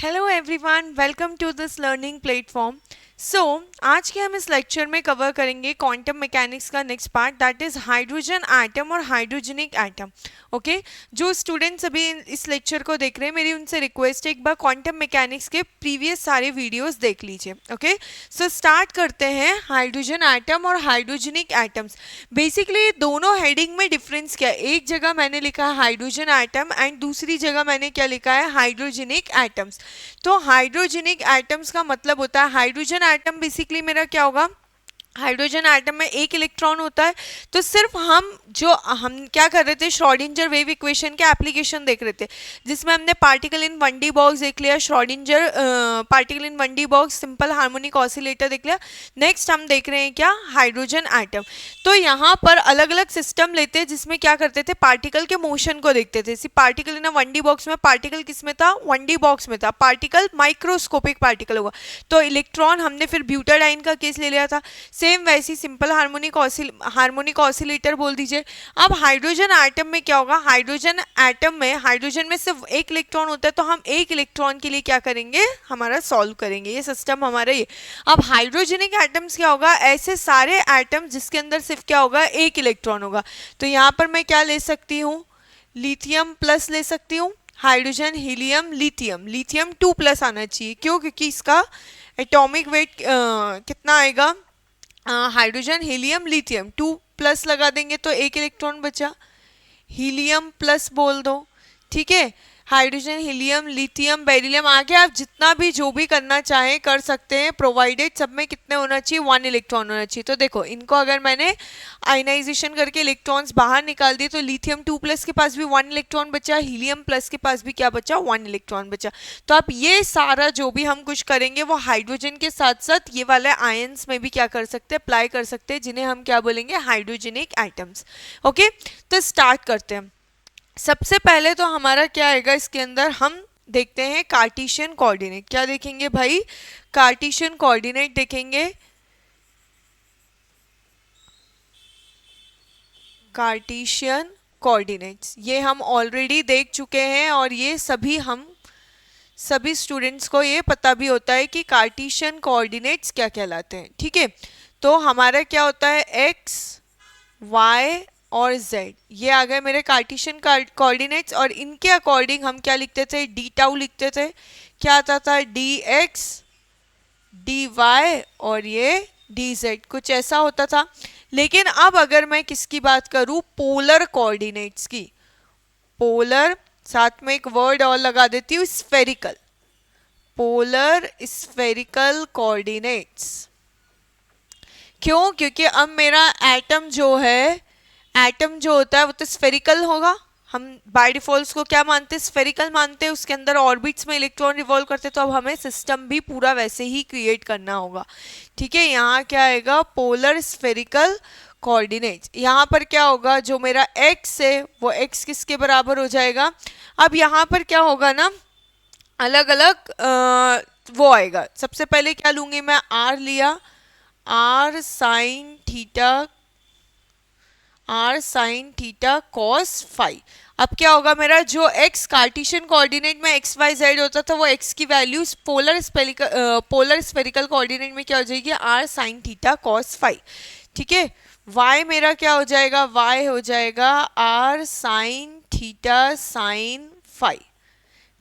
Hello everyone, welcome to this learning platform. So आज के हम इस लेक्चर में कवर करेंगे क्वांटम मैकेनिक्स का next part, that is hydrogen atom और हाइड्रोजनिक एटम। ओके, जो स्टूडेंट्स अभी इस लेक्चर को देख रहे हैं, मेरी उनसे रिक्वेस्ट है एक बार क्वांटम मैकेनिक्स के प्रीवियस सारे वीडियोस देख लीजिए। ओके, सो स्टार्ट करते हैं हाइड्रोजन एटम और हाइड्रोजनिक एटम्स। बेसिकली दोनों हेडिंग में डिफरेंस क्या है, एक जगह मैंने लिखा है हाइड्रोजन एटम एंड दूसरी जगह मैंने क्या लिखा है, हाइड्रोजनिक एटम्स। तो हाइड्रोजनिक एटम्स का मतलब होता है, हाइड्रोजन एटम बेसिकली मेरा क्या होगा, हाइड्रोजन एटम में एक इलेक्ट्रॉन होता है। तो सिर्फ हम क्या कर रहे थे, श्रोडिंगर वेव इक्वेशन के एप्लीकेशन देख रहे थे, जिसमें हमने पार्टिकल इन 1D बॉक्स देख लिया, Schrodinger particle in 1D box, simple harmonic oscillator देख लिया। नेक्स्ट हम देख रहे हैं क्या, हाइड्रोजन एटम। तो यहाँ पर अलग अलग सिस्टम लेते हैं, जिसमें क्या करते थे, पार्टिकल के मोशन को देखते थे। पार्टिकल इन 1D बॉक्स में, पार्टिकल किस में था, 1D बॉक्स में था, पार्टिकल माइक्रोस्कोपिक पार्टिकल होगा। तो इलेक्ट्रॉन हमने फिर ब्यूटाडाइन का केस ले लिया था, सेम वैसी सिंपल हार्मोनिक ऑसिलेटर बोल दीजिए। अब हाइड्रोजन एटम में क्या होगा, हाइड्रोजन एटम में हाइड्रोजन में सिर्फ एक इलेक्ट्रॉन होता है, तो हम एक इलेक्ट्रॉन के लिए क्या करेंगे, हमारा सॉल्व करेंगे, ये सिस्टम हमारा ये। अब हाइड्रोजनिक एटम्स क्या होगा, ऐसे सारे एटम जिसके अंदर सिर्फ क्या होगा, एक इलेक्ट्रॉन होगा। तो यहाँ पर मैं क्या ले सकती हूँ, लिथियम प्लस ले सकती हूँ, हाइड्रोजन हीलियम लिथियम, लिथियम 2+ आना चाहिए। क्यों, क्योंकि इसका एटॉमिक वेट कितना आएगा, हाइड्रोजन हीलियम लिथियम 2+ लगा देंगे तो एक इलेक्ट्रॉन बचा, हीलियम प्लस बोल दो। ठीक है, हाइड्रोजन हीलियम लिथियम बेरिलियम, आगे आप जितना भी जो भी करना चाहें कर सकते हैं, प्रोवाइडेड सब में कितने होना चाहिए, 1 इलेक्ट्रॉन होना चाहिए। तो देखो इनको अगर मैंने आयनाइजेशन करके इलेक्ट्रॉन्स बाहर निकाल दिए, तो लिथियम 2+ के पास भी 1 इलेक्ट्रॉन बचा, हीलियम प्लस के पास भी क्या बचा, 1 इलेक्ट्रॉन बचा। तो अब ये सारा जो भी हम कुछ करेंगे वो हाइड्रोजन के साथ साथ ये वाले आयंस में भी क्या कर सकते हैं, अप्लाई कर सकते हैं, जिन्हें हम क्या बोलेंगे, हाइड्रोजनिक एटम्स। ओके, तो स्टार्ट करते हैं। सबसे पहले तो हमारा क्या आएगा, इसके अंदर हम देखते हैं कार्टेशियन कोऑर्डिनेट। क्या देखेंगे भाई, कार्टेशियन कोऑर्डिनेट देखेंगे। कार्टेशियन कोऑर्डिनेट्स ये हम ऑलरेडी देख चुके हैं, और ये सभी स्टूडेंट्स को ये पता भी होता है कि कार्टेशियन कोऑर्डिनेट्स क्या कहलाते हैं। ठीक है, तो हमारा क्या होता है, एक्स वाई और z, ये आ गए मेरे कार्टेशियन कोऑर्डिनेट्स, और इनके अकॉर्डिंग हम क्या लिखते थे, डी टाउ लिखते थे। क्या आता था, डी एक्स डी वाई और ये डी जेड, कुछ ऐसा होता था। लेकिन अब अगर मैं किसकी बात करूं, पोलर कोऑर्डिनेट्स की, पोलर साथ में एक वर्ड और लगा देती हूँ, स्फेरिकल, पोलर स्फेरिकल कोऑर्डिनेट्स। क्यों, क्योंकि अब मेरा एटम जो है, एटम जो होता है वो तो स्फेरिकल होगा। हम बाय डिफॉल्ट को क्या मानते हैं, स्फेरिकल मानते हैं, उसके अंदर ऑर्बिट्स में इलेक्ट्रॉन रिवॉल्व करते हैं। तो अब हमें सिस्टम भी पूरा वैसे ही क्रिएट करना होगा। ठीक है, यहाँ क्या आएगा, पोलर स्फेरिकल कोऑर्डिनेट्स। यहाँ पर क्या होगा, जो मेरा x है वो x किसके बराबर हो जाएगा। अब यहाँ पर क्या होगा ना, अलग अलग वो आएगा। सबसे पहले क्या लूंगी मैं, r लिया, r sine theta cos phi. अब क्या होगा, मेरा जो x कार्टेशियन कोऑर्डिनेट में एक्स वाई जेड होता था, वो x की वैल्यू पोलर स्फेरिकल कोऑर्डिनेट में क्या हो जाएगी, r sine theta cos phi. ठीक है, y मेरा क्या हो जाएगा, y हो जाएगा r sine theta sine phi.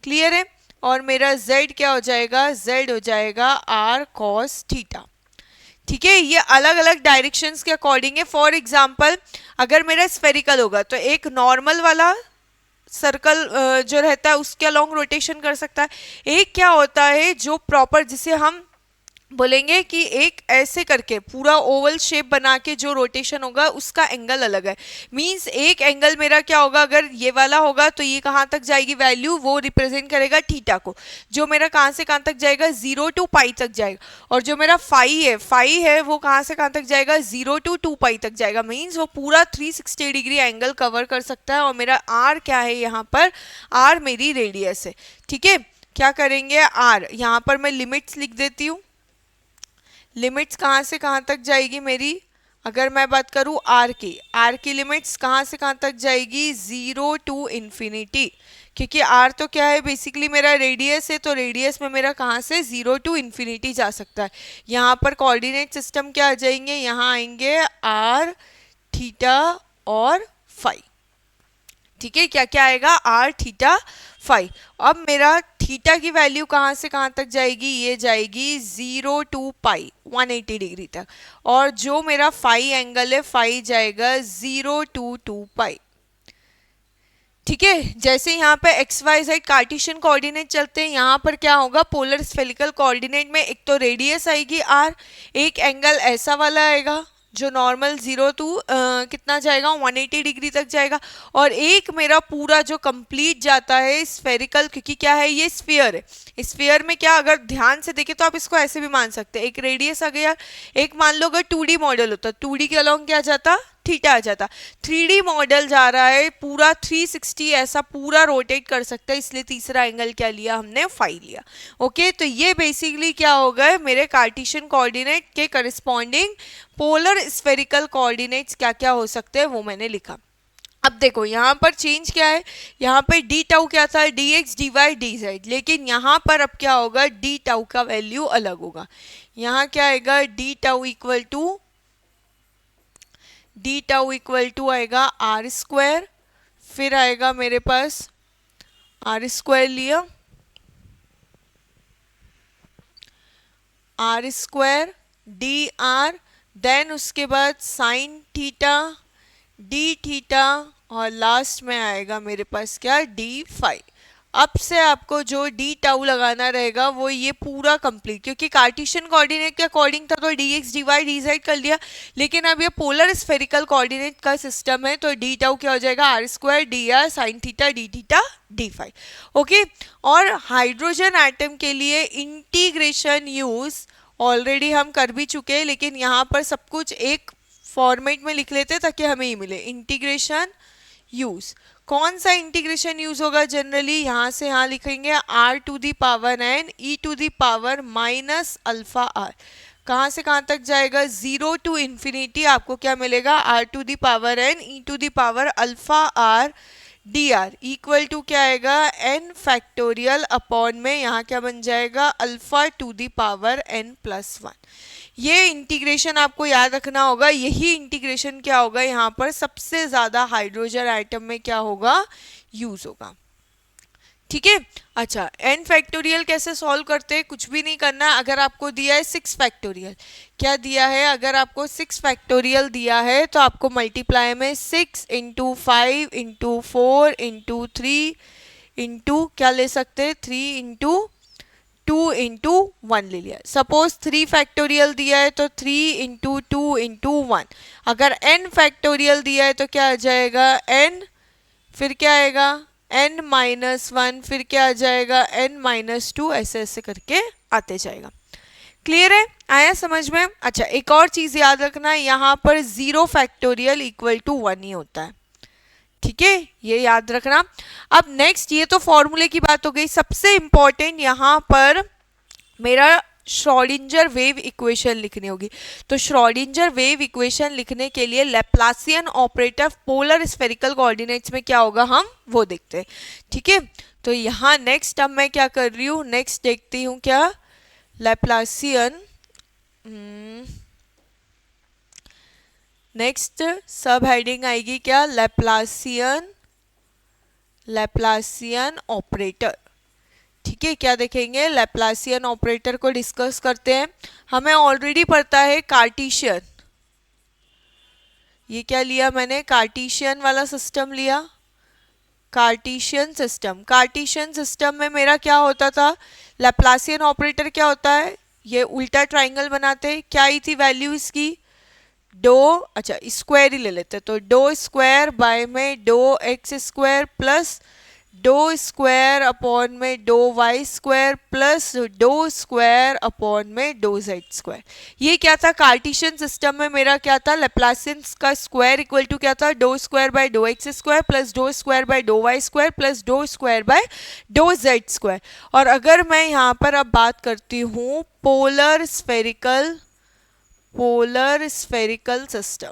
Clear है, और मेरा z क्या हो जाएगा, z हो जाएगा r कॉस थीटा। ठीक है, ये अलग अलग डायरेक्शंस के अकॉर्डिंग है। फॉर एग्जांपल अगर मेरा स्फेरिकल होगा तो एक नॉर्मल वाला सर्कल जो रहता है उसके अलोंग रोटेशन कर सकता है। एक क्या होता है जो प्रॉपर, जिसे हम बोलेंगे कि एक ऐसे करके पूरा ओवल शेप बना के जो रोटेशन होगा उसका एंगल अलग है। मींस एक एंगल मेरा क्या होगा, अगर ये वाला होगा तो ये कहाँ तक जाएगी वैल्यू, वो रिप्रेजेंट करेगा थीटा को, जो मेरा कहाँ से कहाँ तक जाएगा, 0 to पाई तक जाएगा। और जो मेरा फाई है वो कहाँ से कहाँ तक जाएगा, 0 to 2 पाई तक जाएगा। मीन्स वो पूरा 360 डिग्री एंगल कवर कर सकता है। और मेरा आर क्या है, यहाँ पर आर मेरी रेडियस है। ठीक है, क्या करेंगे, आर यहाँ पर मैं लिमिट्स लिख देती हूँ। लिमिट्स कहाँ से कहाँ तक जाएगी मेरी, अगर मैं बात करूं आर की लिमिट्स कहाँ से कहाँ तक जाएगी, 0 टू इन्फिनिटी, क्योंकि आर तो क्या है बेसिकली मेरा रेडियस है, तो रेडियस में मेरा कहाँ से 0 टू इन्फिनिटी जा सकता है। यहाँ पर कोऑर्डिनेट सिस्टम क्या आ जाएंगे, यहाँ आएंगे आर, थीटा और फाई। ठीक है, क्या क्या आएगा, आर, थीटा, फाई। अब मेरा थीटा की वैल्यू कहाँ से कहाँ तक जाएगी, ये जाएगी 0 टू पाई 180 डिग्री तक, और जो मेरा फाई एंगल है फाई जाएगा 0 टू 2 पाई। ठीक है, जैसे यहाँ पे x y z Cartesian coordinate चलते हैं, यहाँ पर क्या होगा, पोलर स्फेरिकल कोऑर्डिनेट में एक तो रेडियस आएगी आर, एक एंगल ऐसा वाला आएगा जो नॉर्मल 0 टू कितना जाएगा, 180 डिग्री तक जाएगा, और एक मेरा पूरा जो कंप्लीट जाता है स्फेरिकल, क्योंकि क्या है ये स्फीयर है। स्फीयर में क्या, अगर ध्यान से देखें तो आप इसको ऐसे भी मान सकते हैं, एक रेडियस आ गया, एक मान लो अगर 2D मॉडल होता, 2D के अलोंग क्या जाता, थीटा आ जाता। 3D मॉडल जा रहा है पूरा 360 ऐसा पूरा रोटेट कर सकता है, इसलिए तीसरा एंगल क्या लिया हमने, फाई लिया। ओके, तो ये बेसिकली क्या हो गए मेरे कार्टेशियन कोऑर्डिनेट के करस्पॉन्डिंग पोलर स्फेरिकल कोऑर्डिनेट्स क्या क्या हो सकते हैं वो मैंने लिखा। अब देखो यहाँ पर चेंज क्या है, यहाँ पर डी टाउ क्या था, d x d y d z, लेकिन यहाँ पर अब क्या होगा, डी टाउ का वैल्यू अलग होगा। यहाँ क्या आएगा, डी टाउ इक्वल टू आएगा आर स्क्वायर, फिर आएगा मेरे पास आर स्क्वायर लिया, r square d r, then उसके बाद साइन थीटा डी थीटा, और लास्ट में आएगा मेरे पास क्या, डी फाई। अब से आपको जो डी टाउ लगाना रहेगा वो ये पूरा कंप्लीट, क्योंकि कार्टेशियन कोऑर्डिनेट के अकॉर्डिंग था तो d x d y d z कर लिया, लेकिन अब ये पोलर स्फेरिकल कोऑर्डिनेट का सिस्टम है तो डी टाउ क्या हो जाएगा, r square d r sine theta d phi. Okay, और हाइड्रोजन एटम के लिए इंटीग्रेशन यूज ऑलरेडी हम कर भी चुके हैं, लेकिन यहाँ पर सब कुछ एक फॉर्मेट में लिख लेते ताकि हमें ही मिले। इंटीग्रेशन यूज, कौन सा इंटीग्रेशन यूज होगा, जनरली यहाँ से यहाँ लिखेंगे r to the power n e to the power minus alpha r, कहाँ से कहाँ तक जाएगा, 0 टू इन्फिनिटी, आपको क्या मिलेगा, r to the power n e to the power alpha r d r equal to क्या आएगा, एन फैक्टोरियल अपॉन में यहाँ क्या बन जाएगा, alpha to the power n plus 1। ये इंटीग्रेशन आपको याद रखना होगा, यही इंटीग्रेशन क्या होगा यहाँ पर सबसे ज्यादा हाइड्रोजन आइटम में क्या होगा, यूज होगा। ठीक है, अच्छा एन फैक्टोरियल कैसे सॉल्व करते हैं, कुछ भी नहीं करना, अगर आपको दिया है 6 फैक्टोरियल, क्या दिया है, अगर आपको 6 फैक्टोरियल दिया है तो आपको मल्टीप्लाई में 6 इंटू 5 इंटू 4 इंटू 3 इंटू क्या ले सकते हैं, 3 इंटू 2 इंटू 1 ले लिया। सपोज 3 फैक्टोरियल दिया है तो 3 इंटू 2 इंटू 1। अगर n फैक्टोरियल दिया है तो क्या आ जाएगा, n फिर क्या आएगा, n माइनस 1, फिर क्या आ जाएगा, n माइनस 2, ऐसे ऐसे करके आते जाएगा। क्लियर है, आया समझ में। अच्छा एक और चीज याद रखना, यहाँ पर 0 फैक्टोरियल इक्वल टू 1 ही होता है। ठीक है, ये याद रखना। अब नेक्स्ट, ये तो फॉर्मूले की बात हो गई, सबसे इंपॉर्टेंट यहाँ पर मेरा श्रोडिंगर वेव इक्वेशन लिखनी होगी। तो श्रोडिंगर वेव इक्वेशन लिखने के लिए Laplacian operator polar spherical coordinates में क्या होगा हम वो देखते हैं। ठीक है, तो यहाँ नेक्स्ट अब मैं क्या कर रही हूँ, नेक्स्ट देखती हूँ क्या, लैप्लासियन, नेक्स्ट सब हेडिंग आएगी क्या, लैप्लासियन ऑपरेटर। ठीक है, क्या देखेंगे, लैप्लासियन ऑपरेटर को डिस्कस करते हैं। हमें ऑलरेडी पता है कार्टेशियन, ये क्या लिया मैंने, कार्टेशियन वाला सिस्टम लिया, कार्टेशियन सिस्टम में मेरा क्या होता था, लैप्लासियन ऑपरेटर क्या होता है, ये उल्टा ट्राइंगल बनाते, क्या आई थी वैल्यू इसकी, डो, अच्छा स्क्वायर ही ले लेते, तो डो स्क्वायर बाय में doh x square plus dough square upon में doh y square plus dough square upon में डो जेड स्क्वायर। ये क्या था, कार्टेशियन सिस्टम में मेरा क्या था, लैप्लासियन का स्क्वायर इक्वल टू क्या था, डो स्क्वायर बाय डो x square plus dough square by डो y square plus dough square by डो जेड स्क्वायर। और अगर मैं यहाँ पर अब बात करती हूँ polar polar spherical system,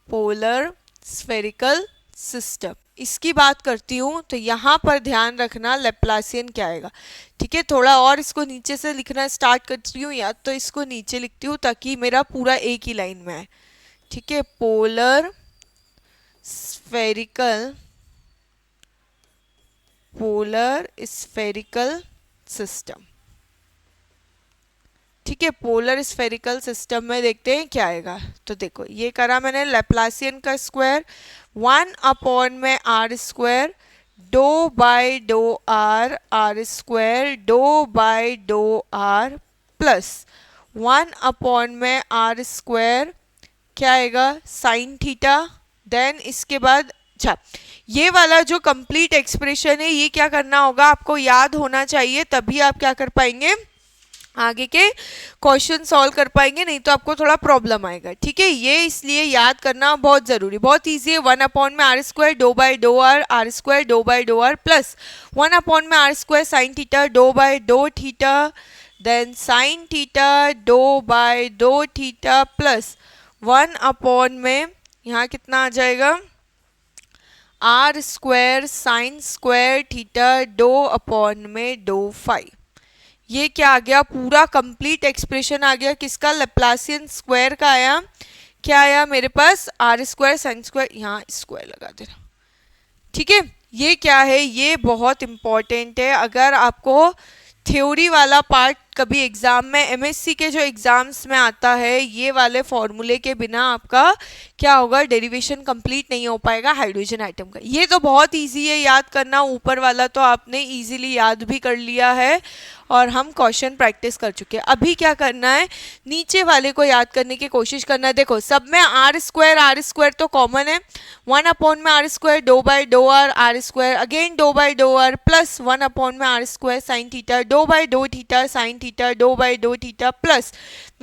polar spherical system इसकी बात करती हूँ तो यहाँ पर ध्यान रखना लैप्लासियन क्या आएगा। ठीक है, थोड़ा और इसको नीचे से लिखना स्टार्ट करती हूँ, या तो इसको नीचे लिखती हूँ ताकि मेरा पूरा एक ही लाइन में है। ठीक है, polar spherical, polar spherical system. ठीक है, पोलर स्फेरिकल सिस्टम में देखते हैं क्या आएगा। तो देखो ये करा मैंने लैप्लासियन का स्क्वायर 1 अपॉन में r square dough by dough r square dough by dough r plus 1 upon में आर स्क्वायर क्या आएगा साइन थीटा। देन इसके बाद अच्छा ये वाला जो कंप्लीट एक्सप्रेशन है ये क्या करना होगा, आपको याद होना चाहिए, तभी आप क्या कर पाएंगे, आगे के क्वेश्चन सॉल्व कर पाएंगे, नहीं तो आपको थोड़ा प्रॉब्लम आएगा। ठीक है, ये इसलिए याद करना बहुत जरूरी, बहुत इजी है। 1 अपॉन में r square dough by dough r square dough by dough r plus 1 upon में r square sine theta doh by doh theta, then sine theta doh by doh theta plus 1 upon में यहाँ कितना आ जाएगा r square sine square theta doh upon में doh phi. ये क्या आ गया, पूरा कंप्लीट एक्सप्रेशन आ गया किसका, लैप्लासियन स्क्वायर का आया। क्या आया मेरे पास आर स्क्वायर साइन स्क्वायर, यहाँ स्क्वायर लगा देना। ठीक है, ये क्या है, ये बहुत इंपॉर्टेंट है। अगर आपको थ्योरी वाला पार्ट कभी एग्जाम में एमएससी के जो एग्जाम्स में आता है, ये वाले फॉर्मूले के बिना आपका क्या होगा, डेरिवेशन कंप्लीट नहीं हो पाएगा हाइड्रोजन आइटम का। ये तो बहुत इजी है याद करना, ऊपर वाला तो आपने इजीली याद भी कर लिया है और हम क्वेश्चन प्रैक्टिस कर चुके हैं। अभी क्या करना है, नीचे वाले को याद करने की कोशिश करना है। देखो सब में आर स्क्वायर तो कॉमन है, 1 अपॉन में r square dough by dough r square again doh by dough r plus 1 upon में r square sine theta doh by doh theta sine theta doh by doh theta plus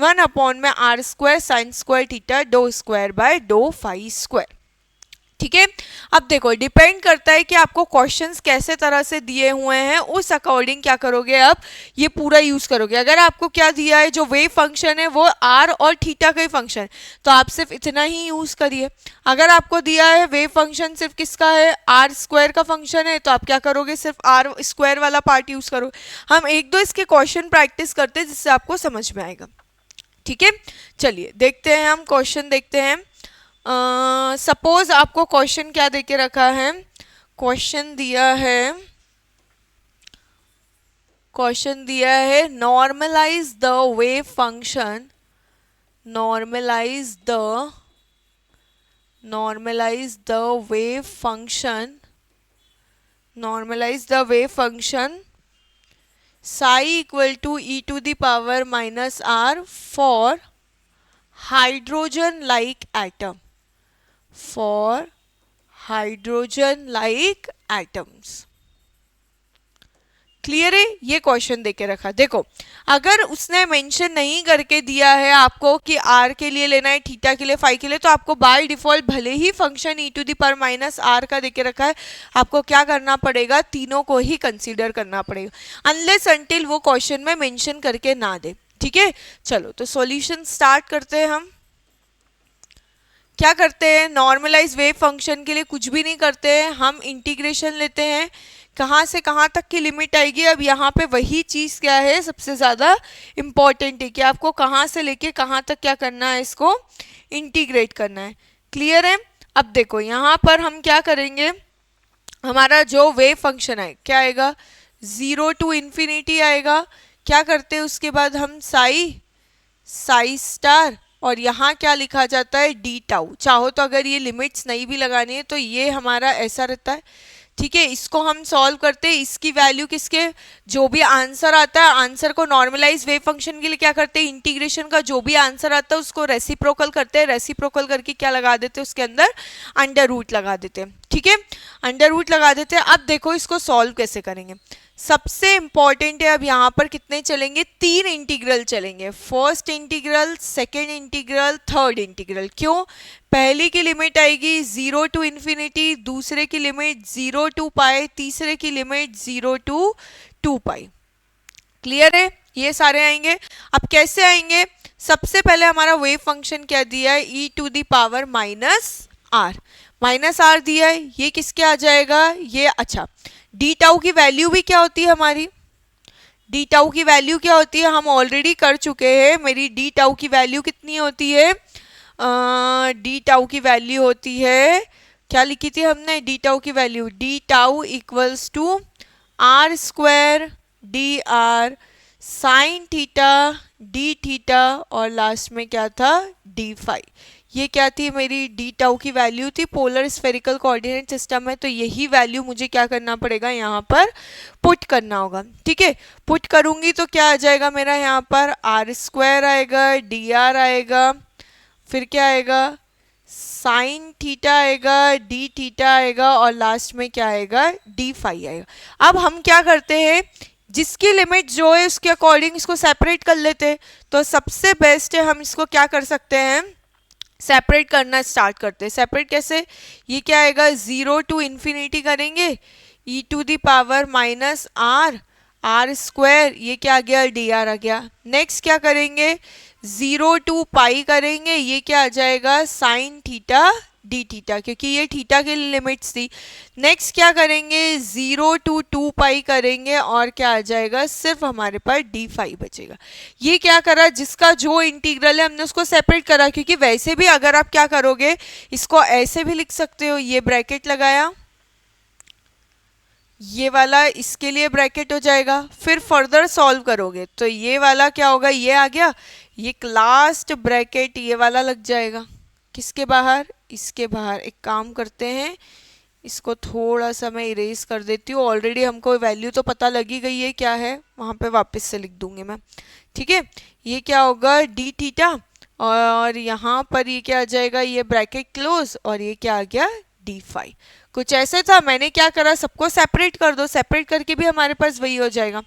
1 upon में r square sine square theta doh square by doh phi square. ठीक है, अब देखो depend करता है कि आपको क्वेश्चंस कैसे तरह से दिए हुए हैं, उस अकॉर्डिंग क्या करोगे आप ये पूरा यूज करोगे। अगर आपको क्या दिया है, जो वेव फंक्शन है वो आर और थीटा का ही फंक्शन है, तो आप सिर्फ इतना ही यूज करिए। अगर आपको दिया है वेव फंक्शन सिर्फ किसका है, आर स्क्वायर का फंक्शन है, तो आप क्या करोगे, सिर्फ आर स्क्वायर वाला पार्ट यूज करोगे। हम एक दो इसके क्वेश्चन प्रैक्टिस करते हैं जिससे आपको समझ में आएगा। ठीक है, चलिए देखते हैं, हम क्वेश्चन देखते हैं। सपोज आपको क्वेश्चन क्या देके रखा है, क्वेश्चन दिया है normalise the wave function, normalise the wave function psi equal to e to the power minus r for hydrogen like atom, for hydrogen like atoms। Clear है, ये क्वेश्चन देके रखा। देखो अगर उसने मेंशन नहीं करके दिया है आपको कि आर के लिए लेना है, थीटा के लिए, फाई के लिए, तो आपको बाय डिफॉल्ट भले ही function e to the power minus r का देके रखा है, आपको क्या करना पड़ेगा, तीनों को ही कंसीडर करना पड़ेगा, अनलेस अनटिल वो क्वेश्चन में मेंशन करके ना दे। ठीक है, चलो तो सॉल्यूशन स्टार्ट करते हैं। हम क्या करते हैं, नॉर्मलाइज वेव फंक्शन के लिए कुछ भी नहीं करते हैं, हम इंटीग्रेशन लेते हैं, कहाँ से कहाँ तक की लिमिट आएगी। अब यहाँ पे वही चीज़ क्या है सबसे ज़्यादा इम्पॉर्टेंट है कि आपको कहाँ से लेके कहाँ तक क्या करना है, इसको इंटीग्रेट करना है। क्लियर है, अब देखो यहाँ पर हम क्या करेंगे, हमारा जो वेव फंक्शन है क्या आएगा, 0 टू इन्फिनिटी आएगा। क्या करते हैं उसके बाद हम साई स्टार, और यहाँ क्या लिखा जाता है, डी टाउ। चाहो तो अगर ये लिमिट्स नहीं भी लगानी है तो ये हमारा ऐसा रहता है। ठीक है, इसको हम सॉल्व करते हैं, इसकी वैल्यू किसके, जो भी आंसर आता है, आंसर को नॉर्मलाइज वेव फंक्शन के लिए क्या करते हैं, इंटीग्रेशन का जो भी आंसर आता है उसको रेसिप्रोकल करते हैं, रेसिप्रोकल करके क्या लगा देते हैं, उसके अंदर अंडर रूट लगा देते हैं। ठीक है, अंडर रूट लगा देते हैं। अब देखो इसको सॉल्व कैसे करेंगे, सबसे इंपॉर्टेंट है, अब यहाँ पर कितने चलेंगे, 3 इंटीग्रल चलेंगे, first integral, second integral, third integral. क्यों, पहली की लिमिट आएगी 0 टू इन्फिनिटी, दूसरे की लिमिट 0 टू पाई, तीसरे की लिमिट 0 टू 2 पाई। क्लियर है, ये सारे आएंगे। अब कैसे आएंगे? सबसे पहले हमारा वेव फंक्शन क्या दिया है, e to the power minus r दिया है। ये किसके आ जाएगा, ये अच्छा डी टाउ की वैल्यू भी क्या होती है हमारी, डी टाउ की वैल्यू क्या होती है हम ऑलरेडी कर चुके हैं। मेरी डी टाउ की वैल्यू कितनी होती है, डी टाउ की वैल्यू होती है, क्या लिखी थी हमने डी टाउ की value, d tau equals to r square d r sine theta d theta और लास्ट में क्या था डी फाई। ये क्या थी मेरी डी टाउ की वैल्यू थी। पोलर स्फेरिकल कोऑर्डिनेट सिस्टम है तो यही वैल्यू मुझे क्या करना पड़ेगा यहाँ पर पुट करना होगा। ठीक है, पुट करूंगी तो क्या आ जाएगा मेरा यहाँ पर आर स्क्वायर आएगा डी आर आएगा, फिर क्या आएगा साइन थीटा आएगा डी थीटा आएगा और लास्ट में क्या आएगा डी फाई आएगा। अब हम क्या करते हैं, जिसकी लिमिट जो है उसके अकॉर्डिंग इसको सेपरेट कर लेते हैं। तो सबसे बेस्ट है हम इसको क्या कर सकते हैं, सेपरेट करना स्टार्ट करते हैं। सेपरेट कैसे, ये क्या आएगा 0 टू इन्फिनिटी करेंगे e to the power minus r square, ये क्या आ गया डी आर आ गया। नेक्स्ट क्या करेंगे 0 टू पाई करेंगे, ये क्या आ जाएगा साइन थीटा डी थीटा, क्योंकि ये थीटा की लिमिट्स थी। नेक्स्ट क्या करेंगे 0 टू 2 पाई करेंगे और क्या आ जाएगा सिर्फ हमारे पास डी फाई बचेगा। ये क्या करा, जिसका जो इंटीग्रल है हमने उसको सेपरेट करा, क्योंकि वैसे भी अगर आप क्या करोगे इसको ऐसे भी लिख सकते हो, ये ब्रैकेट लगाया, ये वाला इसके लिए ब्रैकेट हो जाएगा, फिर फर्दर सॉल्व करोगे तो ये वाला क्या होगा, ये आ गया, ये लास्ट ब्रैकेट ये वाला लग जाएगा किसके बाहर, इसके बाहर। एक काम करते हैं इसको थोड़ा सा मैं इरेज कर देती हूँ, ऑलरेडी हमको वैल्यू तो पता लगी गई है क्या है, वहाँ पे वापस से लिख दूंगी मैं। ठीक है, ये क्या होगा डी थीटा और यहाँ पर ये क्या आ जाएगा, ये ब्रैकेट क्लोज और ये क्या आ गया डी फाई। कुछ ऐसे था, मैंने क्या करा सबको सेपरेट कर दो, सेपरेट करके भी हमारे पास वही हो जाएगा।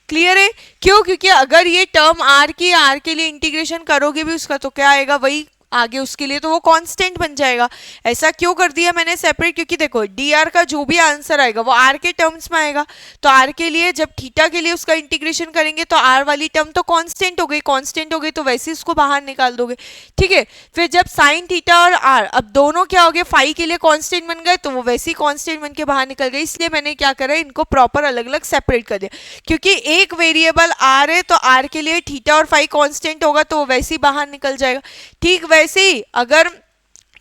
क्लियर है, क्यों, क्योंकि अगर ये टर्म आर के लिए इंटीग्रेशन करोगे भी उसका तो क्या आएगा वही आगे उसके लिए, तो वो कांस्टेंट बन जाएगा। ऐसा क्यों कर दिया मैंने सेपरेट, क्योंकि देखो डी आर का जो भी आंसर आएगा वो आर के टर्म्स में आएगा। तो आर के लिए जब थीटा के लिए उसका इंटीग्रेशन करेंगे तो आर वाली टर्म तो कांस्टेंट हो गई, कांस्टेंट हो गई तो वैसे उसको बाहर निकाल दोगे। ठीक है, फिर जब साइन थीटा और आर अब दोनों क्या हो गए फाई के लिए कांस्टेंट बन गए तो वो वैसे ही कांस्टेंट बन के बाहर निकल गए। इसलिए मैंने क्या करा इनको प्रॉपर अलग अलग सेपरेट कर दिया, क्योंकि एक वेरिएबल आर है तो आर के लिए थीटा और फाई कांस्टेंट होगा तो वो वैसे ही बाहर निकल जाएगा। ठीक वैसे ही अगर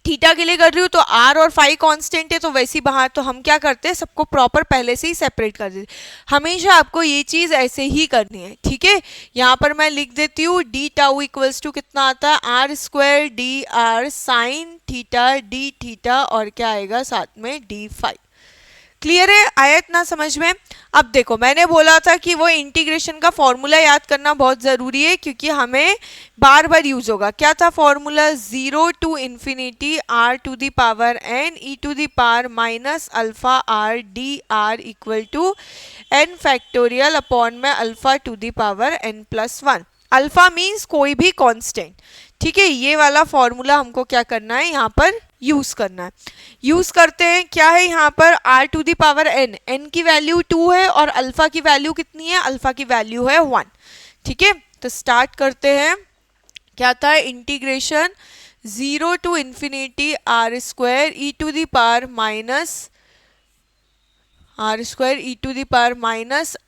थीटा के लिए कर रही हूँ तो आर और फाई कांस्टेंट है तो वैसे ही बाहर, तो हम क्या करते हैं सबको प्रॉपर पहले से ही सेपरेट कर देते। हमेशा आपको ये चीज ऐसे ही करनी है। ठीक है, यहाँ पर मैं लिख देती हूँ डी टाउ इक्वल्स टू कितना आता है r square d r sine theta d theta और क्या आएगा साथ में डी फाई। क्लियर है, आया इतना समझ में। अब देखो मैंने बोला था कि वो इंटीग्रेशन का फॉर्मूला याद करना बहुत ज़रूरी है, क्योंकि हमें बार बार यूज होगा। क्या था formula 0 to infinity r to the power n e to the power minus alpha r d r equal to n factorial upon में alpha to the power n plus 1। Alpha means कोई भी constant. ठीक है, ये वाला formula हमको क्या करना है यहाँ पर यूज करना है। यूज करते हैं, क्या है यहाँ पर r to the power n, n की वैल्यू 2 है और अल्फा की वैल्यू कितनी है, अल्फा की वैल्यू है 1। ठीक है, तो स्टार्ट करते हैं। क्या था integration 0 to infinity r square e to the power minus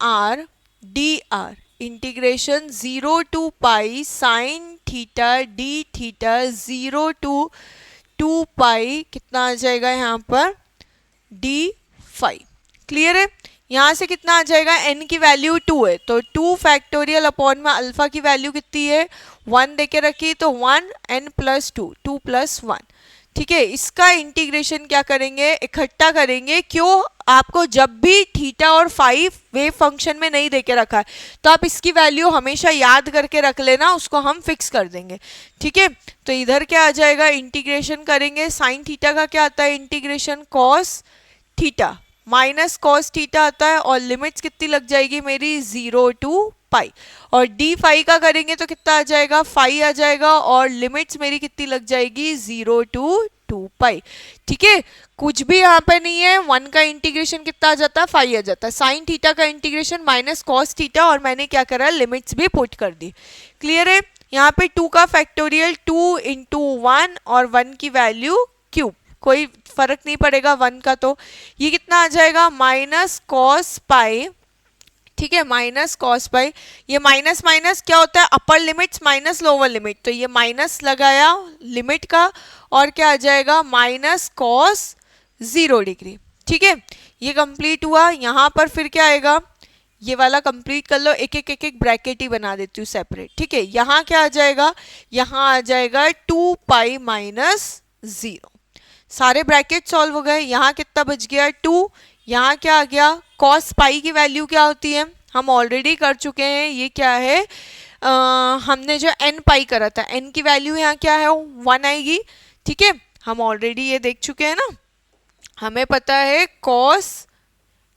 r d r integration 0 to pi sine theta d theta 0 to 2 pi कितना आ जाएगा यहाँ पर डी फाई। क्लियर है, यहाँ से कितना आ जाएगा n की वैल्यू 2 है तो 2 फैक्टोरियल अपॉन में अल्फा की वैल्यू कितनी है 1 देके रखी तो 1 n प्लस 2 2 प्लस 1। ठीक है, इसका इंटीग्रेशन क्या करेंगे इकट्ठा करेंगे। क्यों, आपको जब भी थीटा और फाई वेव फंक्शन में नहीं देके रखा है तो आप इसकी वैल्यू हमेशा याद करके रख लेना, उसको हम फिक्स कर देंगे। ठीक है, तो इधर क्या आ जाएगा इंटीग्रेशन करेंगे, साइन थीटा का क्या आता है integration cos theta minus cos theta आता है और लिमिट्स कितनी लग जाएगी मेरी 0 टू पाई, और डी फाई का करेंगे तो कितना आ जाएगा फाई आ जाएगा और लिमिट्स मेरी कितनी लग जाएगी 0 टू 2 पाई। ठीक है, कुछ भी यहाँ पे नहीं है, 1 का इंटीग्रेशन कितना आ जाता है, 5 आ जाता है। साइन थीटा का इंटीग्रेशन माइनस कॉस थीटा, और मैंने क्या करा, लिमिट्स भी पुट कर दी। क्लियर है। यहाँ पे 2 का फैक्टोरियल 2 इंटू 1 और 1 की वैल्यू क्यूब, कोई फर्क नहीं पड़ेगा 1 का, तो ये कितना आ जाएगा, माइनस कॉस पाई। ठीक है, माइनस कॉस पाई, ये माइनस माइनस क्या होता है, अपर लिमिट्स माइनस लोअर लिमिट, तो ये माइनस लगाया लिमिट का, और क्या आ जाएगा, माइनस कॉस 0 डिग्री। ठीक है, ये कंप्लीट हुआ। यहाँ पर फिर क्या आएगा, ये वाला कंप्लीट कर लो, एक एक ब्रैकेट ही बना देती हूँ सेपरेट। ठीक है, यहाँ क्या आ जाएगा, यहाँ आ जाएगा 2 पाई माइनस 0। सारे ब्रैकेट सॉल्व हो गए। यहाँ कितना बच गया, 2। यहाँ क्या आ गया, कॉस पाई की वैल्यू क्या होती है, हम ऑलरेडी कर चुके हैं, ये क्या है, हमने जो n पाई करा था, n की वैल्यू यहाँ क्या है, 1 आएगी। ठीक है, हम ऑलरेडी ये देख चुके हैं ना, हमें पता है cos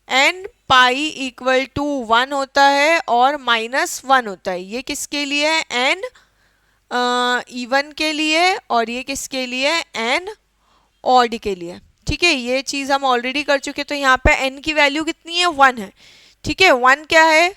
n pi equal to 1 होता है और माइनस 1 होता है। ये किसके लिए है, n इवन के लिए, और ये किसके लिए, n ऑड के लिए। ठीक है, ये चीज हम ऑलरेडी कर चुके, तो यहाँ पे n की वैल्यू कितनी है, 1 है। ठीक है, 1 क्या है,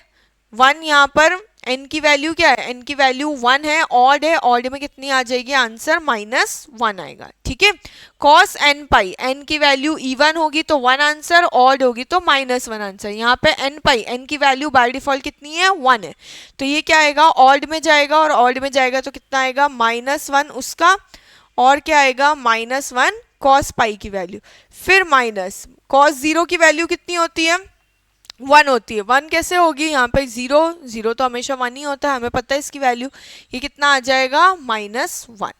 1 यहाँ पर n की वैल्यू क्या है, n की वैल्यू 1 है, ऑड है, ऑड में कितनी आ जाएगी, आंसर -1 आएगा। ठीक है, cos n पाई, n की वैल्यू इवन होगी तो 1 आंसर, ऑड होगी तो -1 आंसर। यहाँ पे n पाई, n की वैल्यू बाय डिफॉल्ट कितनी है, 1 है, तो ये क्या आएगा, ऑड में जाएगा, और ऑड में जाएगा तो कितना आएगा, -1 उसका, और क्या आएगा, -1 कॉस पाई की वैल्यू, फिर माइनस कॉस 0 की वैल्यू कितनी होती है, 1 होती है। 1 कैसे होगी, यहाँ पे 0 तो हमेशा 1 ही होता है, हमें पता है इसकी वैल्यू, ये कितना आ जाएगा, -1।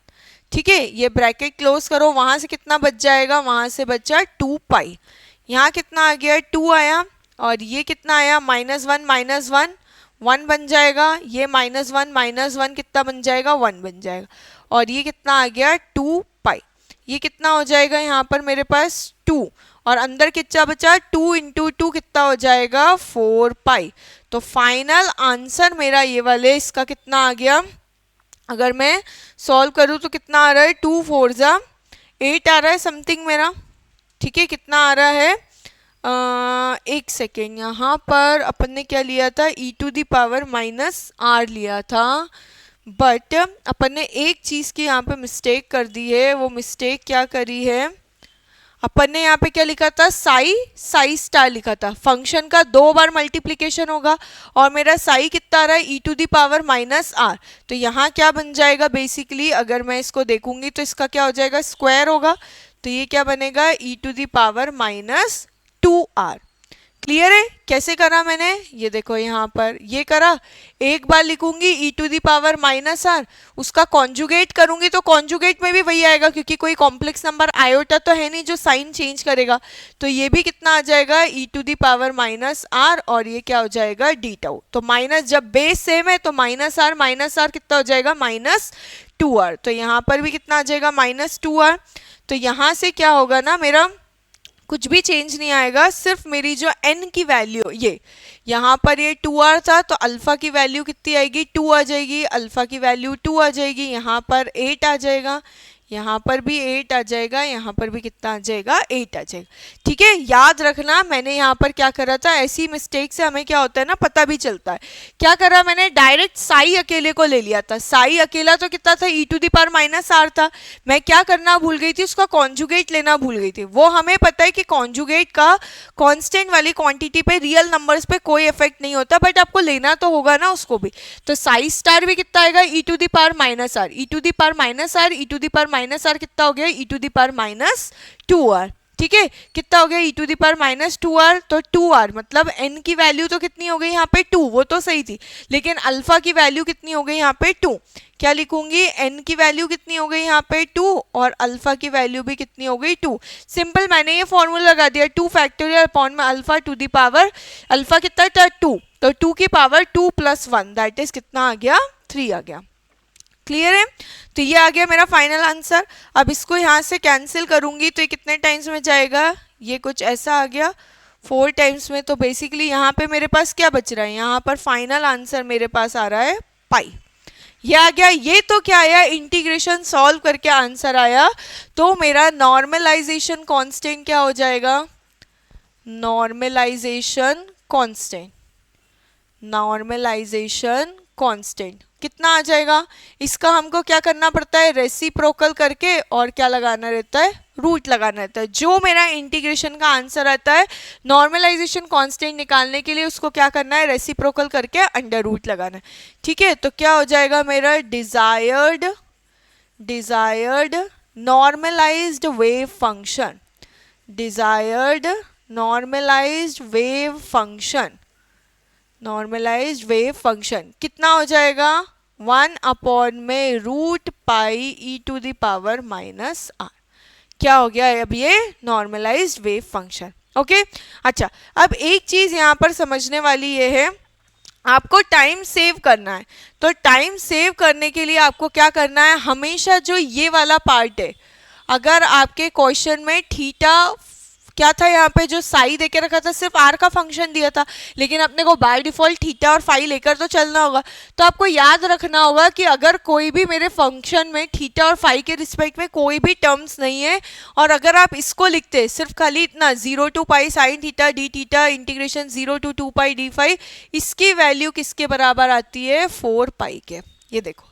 ठीक है, ये ब्रैकेट क्लोज करो, वहां से कितना बच जाएगा, वहां से बचा 2 पाई। यहाँ कितना आ गया, 2 आया, और ये कितना आया, -1 1 बन जाएगा, ये -1 कितना बन जाएगा, 1 बन जाएगा, और ये कितना आ गया, 2 पाई। ये कितना हो जाएगा, यहाँ पर मेरे पास 2, और अंदर कितना बचा, 2 इंटू 2 कितना हो जाएगा, 4 पाई। तो फाइनल आंसर मेरा ये वाले इसका कितना आ गया, अगर मैं सॉल्व करूँ तो कितना आ रहा है, 2 4 जा 8 आ रहा है समथिंग मेरा। ठीक है, कितना आ रहा है, एक सेकेंड, यहाँ पर अपन ने क्या लिया था, e⁻⁻r लिया था, बट अपन ने एक चीज की यहाँ पे मिस्टेक कर दी है। वो मिस्टेक क्या करी है, अपन ने यहाँ पे क्या लिखा था, साई स्टार लिखा था। फंक्शन का 2 बार मल्टीप्लीकेशन होगा, और मेरा साई कितना आ रहा है, e⁻⁻r, तो यहाँ क्या बन जाएगा, बेसिकली अगर मैं इसको देखूंगी तो इसका क्या हो जाएगा, स्क्वायर होगा, तो ये क्या बनेगा, e⁻⁻2r। क्लियर है, कैसे करा मैंने, ये देखो यहाँ पर ये करा, एक बार लिखूंगी e⁻⁻r, उसका कॉन्जुगेट करूंगी तो कॉन्जुगेट में भी वही आएगा, क्योंकि कोई कॉम्प्लेक्स नंबर आयोटा तो है नहीं जो साइन चेंज करेगा, तो ये भी कितना आ जाएगा, e⁻⁻r, और ये क्या हो जाएगा, डी टाउ। तो माइनस, जब बेस सेम है तो -r कितना हो जाएगा, -2r, तो यहाँ पर भी कितना आ जाएगा, -2r। तो यहाँ से क्या होगा ना, मेरा कुछ भी चेंज नहीं आएगा, सिर्फ मेरी जो n की वैल्यू, ये यहाँ पर ये 2r था, तो अल्फा की वैल्यू कितनी आएगी, 2 आ जाएगी, अल्फा की वैल्यू 2 आ जाएगी, यहाँ पर 8 आ जाएगा, यहाँ पर भी 8 आ जाएगा, यहाँ पर भी कितना आ जाएगा, 8 आ जाएगा। ठीक है, याद रखना मैंने यहाँ पर क्या करा था, ऐसी मिस्टेक से हमें क्या होता है ना, पता भी चलता है। क्या करा मैंने, डायरेक्ट साई अकेले को ले लिया था, साई अकेला तो कितना था, e⁻⁻r था, मैं क्या करना भूल गई थी, उसका कॉन्जुगेट लेना भूल गई थी। वो हमें पता है कि कॉन्जुगेट का कांस्टेंट वाली क्वांटिटी पे, रियल नंबर्स पे कोई इफेक्ट नहीं होता, बट आपको लेना तो होगा ना उसको भी। तो साई स्टार भी कितना आएगा, e⁻⁻r, e⁻⁻r कितना हो गया, e⁻⁻2r। ठीक है, कितना हो गया, e⁻⁻2r, तो 2r मतलब n की वैल्यू तो कितनी हो गई यहाँ पे, 2, वो तो सही थी, लेकिन अल्फा की वैल्यू कितनी हो गई यहाँ पे, 2। क्या लिखूंगी, n की वैल्यू कितनी हो गई यहाँ पे, 2, और अल्फा की वैल्यू भी कितनी हो गई, 2। सिंपल, मैंने ये फॉर्मूला लगा दिया, 2 फैक्टोरियल अपॉन में alpha to the power, alpha कितना था, 2, तो 2 की पावर 2 + 1 दैट इज कितना आ गया, 3 आ गया। क्लियर है, तो ये आ गया मेरा फाइनल आंसर। अब इसको यहाँ से कैंसिल करूंगी तो ये कितने टाइम्स में जाएगा, ये कुछ ऐसा आ गया 4 टाइम्स में, तो बेसिकली यहाँ पे मेरे पास क्या बच रहा है, यहाँ पर फाइनल आंसर मेरे पास आ रहा है पाई। ये आ गया। ये तो क्या आया, इंटीग्रेशन सॉल्व करके आंसर आया। तो मेरा नॉर्मलाइजेशन कांस्टेंट क्या हो जाएगा, नॉर्मलाइजेशन कांस्टेंट, नॉर्मलाइजेशन कांस्टेंट कितना आ जाएगा। इसका हमको क्या करना पड़ता है, रेसिप्रोकल करके और क्या लगाना रहता है, रूट लगाना रहता है। जो मेरा इंटीग्रेशन का आंसर आता है नॉर्मलाइजेशन कांस्टेंट निकालने के लिए, उसको क्या करना है, रेसिप्रोकल करके अंडर रूट लगाना है। ठीक है, तो क्या हो जाएगा मेरा desired normalised wave function, desired normalised wave function, normalised wave function कितना हो जाएगा, 1 में root pi e to the power minus r. क्या हो गया अब ये नॉर्मलाइज्ड वेव फंक्शन। ओके, अच्छा अब एक चीज यहाँ पर समझने वाली ये है, आपको टाइम सेव करना है। तो टाइम सेव करने के लिए आपको क्या करना है, हमेशा जो ये वाला पार्ट है, अगर आपके क्वेश्चन में थीटा क्या था, यहाँ पे जो साई देके रखा था सिर्फ आर का फंक्शन दिया था, लेकिन अपने को बाय डिफॉल्ट थीटा और फाई लेकर तो चलना होगा। तो आपको याद रखना होगा कि अगर कोई भी मेरे फंक्शन में थीटा और फाई के रिस्पेक्ट में कोई भी टर्म्स नहीं है, और अगर आप इसको लिखते हैं सिर्फ खाली इतना 0 to pi sine theta d theta integration 0 to 2 pi d phi, इसकी वैल्यू किसके बराबर आती है, 4 पाई के। ये देखो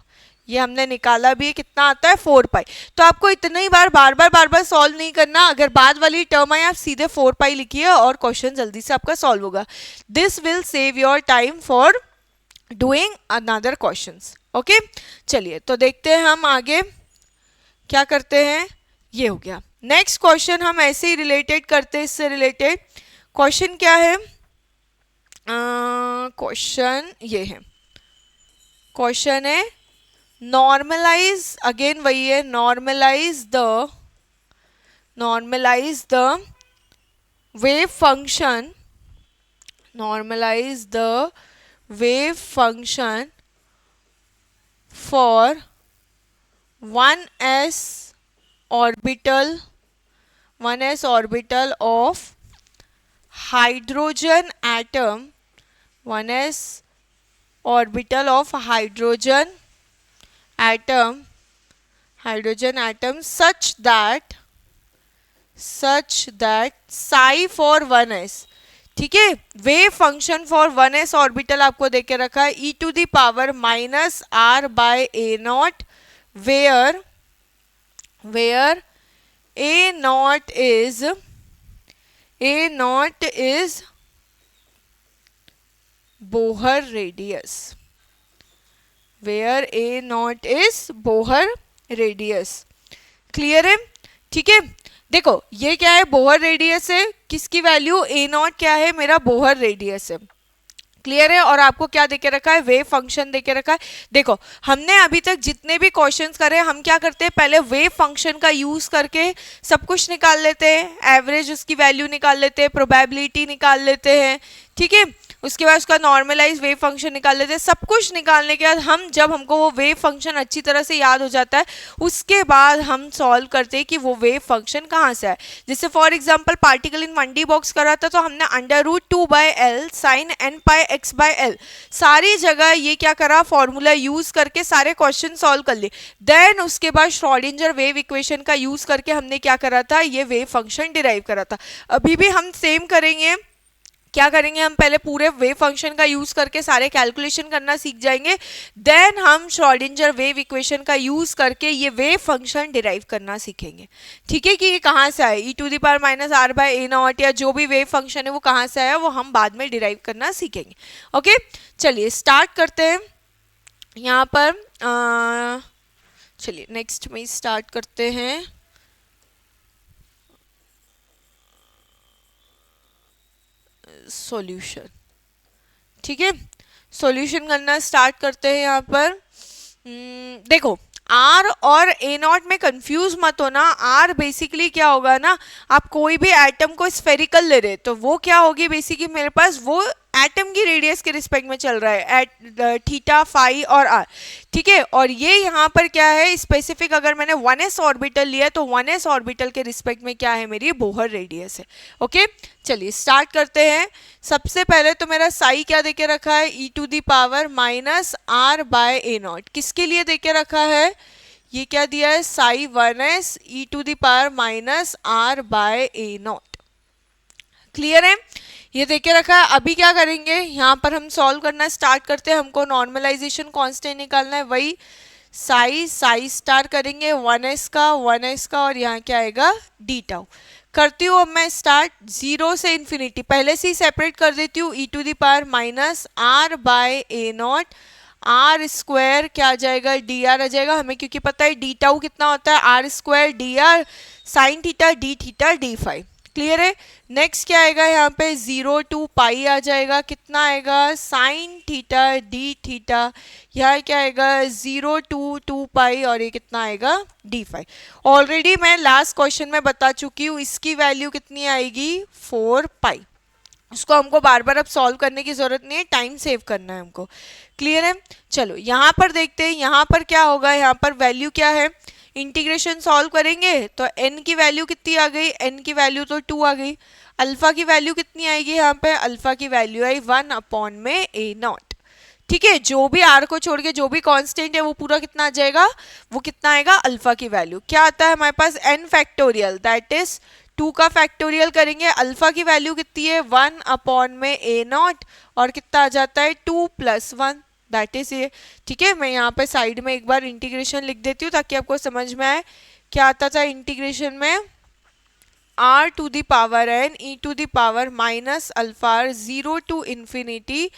ये हमने निकाला भी है, कितना आता है, 4 पाई। तो आपको इतना ही बार बार सॉल्व नहीं करना, अगर बाद वाली टर्म आए आप सीधे 4 पाई लिखिए और क्वेश्चन जल्दी से आपका सॉल्व होगा। This will save your time for doing another questions. Okay, चलिए तो देखते हैं हम आगे क्या करते हैं। ये हो गया। नेक्स्ट क्वेश्चन हम ऐसे ही रिलेटेड करते हैं, इससे रिलेटेड क्वेश्चन क्या है, क्वेश्चन ये है, क्वेश्चन है नॉर्मलाइज, अगेन वही है, normalise the wave function, normalise the wave function for 1s orbital, 1s orbital of hydrogen atom, 1s orbital of hydrogen atom such that psi for 1s। ठीक है, wave function for 1s orbital आपको देके रखा है e to the power minus r by a naught, where a naught is Bohr radius, where a naught is Bohr radius। Clear है, ठीक है। देखो ये क्या है, बोहर रेडियस है, किसकी वैल्यू, ए नॉट क्या है, मेरा बोहर रेडियस है। क्लियर है, और आपको क्या देके रखा है, वेव फंक्शन देके रखा है। देखो हमने अभी तक जितने भी क्वेश्चंस करे, हम क्या करते हैं, पहले वेव फंक्शन का यूज करके सब कुछ निकाल लेते हैं, एवरेज उसकी वैल्यू निकाल लेते हैं, प्रोबेबिलिटी निकाल लेते हैं, ठीक है। उसके बाद उसका नॉर्मलाइज वेव फंक्शन निकाल लेते हैं। सब कुछ निकालने के बाद हम जब हमको वो वेव फंक्शन अच्छी तरह से याद हो जाता है, उसके बाद हम सॉल्व करते हैं कि वो वेव फंक्शन कहाँ से है। जैसे for example particle in 1D box करा था, तो हमने √2/L साइन n पाई x/L सारी जगह ये क्या करा, फॉर्मूला यूज करके सारे क्वेश्चन सॉल्व कर लिए। देन उसके बाद श्रोडिंगर वेव इक्वेशन का यूज करके हमने क्या करा था, ये वेव फंक्शन डिराइव करा था। अभी भी हम सेम करेंगे। क्या करेंगे, हम पहले पूरे वेव फंक्शन का यूज करके सारे कैलकुलेशन करना सीख जाएंगे, देन हम श्रोडिंगर वेव इक्वेशन का यूज करके ये वेव फंक्शन डिराइव करना सीखेंगे। ठीक है, कि ये कहाँ से आए, e to the power minus r by a naught, या जो भी वेव फंक्शन है वो कहाँ से आया, वो हम बाद में डिराइव करना सीखेंगे। ओके, चलिए स्टार्ट करते हैं यहाँ पर। चलिए नेक्स्ट में स्टार्ट करते हैं। सॉल्यूशन, ठीक है, सॉल्यूशन करना स्टार्ट करते हैं यहाँ पर। देखो आर और ए नॉट में कंफ्यूज मत होना। आर बेसिकली क्या होगा ना, आप कोई भी एटम को स्फेरिकल ले रहे तो वो क्या होगी, बेसिकली मेरे पास वो एटम की रेडियस के रिस्पेक्ट में चल रहा है, एट थीटा फाई और आर, ठीक है। और ये यहाँ पर क्या है स्पेसिफिक, अगर मैंने 1s ऑर्बिटल लिया तो 1s ऑर्बिटल के रिस्पेक्ट में क्या है मेरी बोहर रेडियस है। ओके चलिए स्टार्ट करते हैं। सबसे पहले तो मेरा साई क्या देके रखा है, e to the power minus r by a naught. किसके लिए देके रखा है, ये क्या दिया है, psi 1s e to the power minus r by a naught. Clear है, ये देके रखा है। अभी क्या करेंगे, यहाँ पर हम सॉल्व करना स्टार्ट करते हैं। हमको नॉर्मलाइजेशन कांस्टेंट निकालना है, वही साई स्टार करेंगे 1s का और यहाँ क्या आएगा डी टाउ। करती हूँ अब मैं स्टार्ट 0 से इन्फिनिटी, पहले से ही सेपरेट कर देती हूँ, e to the power minus r by a nought, r square क्या आ जाएगा डी आर आ जाएगा हमें, क्योंकि पता है डी टाउ कितना होता है, r square d r sine theta d five. Clear है। नेक्स्ट क्या आएगा यहाँ पे 0 टू पाई आ जाएगा, कितना आएगा साइन थीटा डी थीटा, यहाँ क्या आएगा 0 टू 2 पाई और ये कितना आएगा डी फाइव। ऑलरेडी मैं लास्ट क्वेश्चन में बता चुकी हूँ, इसकी वैल्यू कितनी आएगी 4 पाई। उसको हमको बार बार अब सॉल्व करने की जरूरत नहीं है, टाइम सेव करना है हमको। क्लियर है। चलो यहाँ पर देखते हैं, यहाँ पर क्या होगा, यहाँ पर वैल्यू क्या है, इंटीग्रेशन सॉल्व करेंगे तो n की वैल्यू कितनी आ गई, n की वैल्यू तो 2 आ गई। अल्फा की वैल्यू कितनी आएगी, यहाँ पे अल्फा की वैल्यू आई 1 अपॉन में ए नॉट। ठीक है, जो भी आर को छोड़ के जो भी कांस्टेंट है वो पूरा कितना आ जाएगा, वो कितना आएगा अल्फा की वैल्यू क्या आता है हमारे पास n फैक्टोरियल, दैट इज 2 का फैक्टोरियल करेंगे, अल्फा की वैल्यू कितनी है 1 अपॉन में ए नॉट और कितना आ जाता है 2 + 1 दैट इज ये। ठीक है, मैं यहाँ पे साइड में एक बार इंटीग्रेशन लिख देती हूँ ताकि आपको समझ में आए। क्या आता था इंटीग्रेशन में, r to the power n e to the power minus alpha 0 to infinity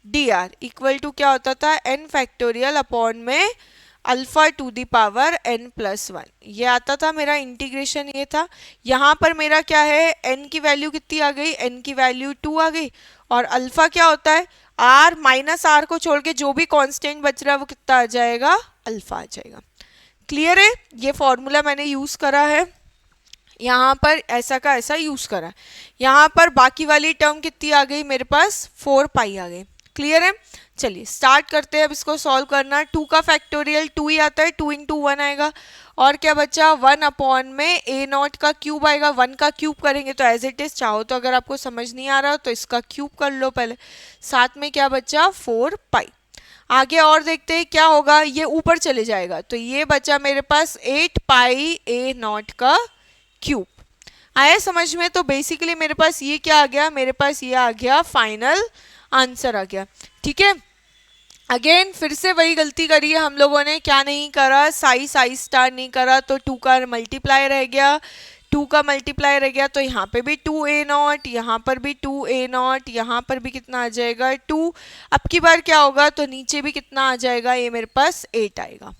d r equal to क्या होता था एन फैक्टोरियल अपॉन में alpha to the power n + 1। ये आता था मेरा इंटीग्रेशन, ये था। यहाँ पर मेरा क्या है, n की वैल्यू कितनी आ गई, n की वैल्यू 2 आ गई और अल्फा क्या होता है, r माइनस आर को छोड़ के जो भी कांस्टेंट बच रहा है वो कितना आ जाएगा, अल्फा आ जाएगा। क्लियर है, ये फॉर्मूला मैंने यूज करा है यहाँ पर, ऐसा का ऐसा यूज करा है। यहाँ पर बाकी वाली टर्म कितनी आ गई मेरे पास, 4 पाई आ गई। क्लियर है, चलिए स्टार्ट करते हैं अब इसको सॉल्व करना। 2 का फैक्टोरियल 2 ही आता है, 2 × 1 आएगा और क्या बचा 1 अपॉन में ए नॉट का क्यूब आएगा। 1 का क्यूब करेंगे तो एज इट इज, चाहो तो अगर आपको समझ नहीं आ रहा हो तो इसका क्यूब कर लो पहले। साथ में क्या बचा 4 पाई। आगे और देखते हैं क्या होगा, ये ऊपर चले जाएगा तो ये बचा मेरे पास 8 पाई ए नॉट का क्यूब। आया समझ में। तो बेसिकली मेरे पास ये क्या आ गया, मेरे पास ये आ गया फाइनल आंसर आ गया। ठीक है, अगेन फिर से वही गलती करी है हम लोगों ने, क्या नहीं करा, साई स्टार नहीं करा तो 2 का मल्टीप्लाई रह गया, 2 का मल्टीप्लाई रह गया तो यहाँ पे भी 2a नॉट, यहाँ पर भी 2a नॉट, यहाँ पर भी कितना आ जाएगा 2। अब की बार क्या होगा तो नीचे भी कितना आ जाएगा, ये मेरे पास 8 आएगा।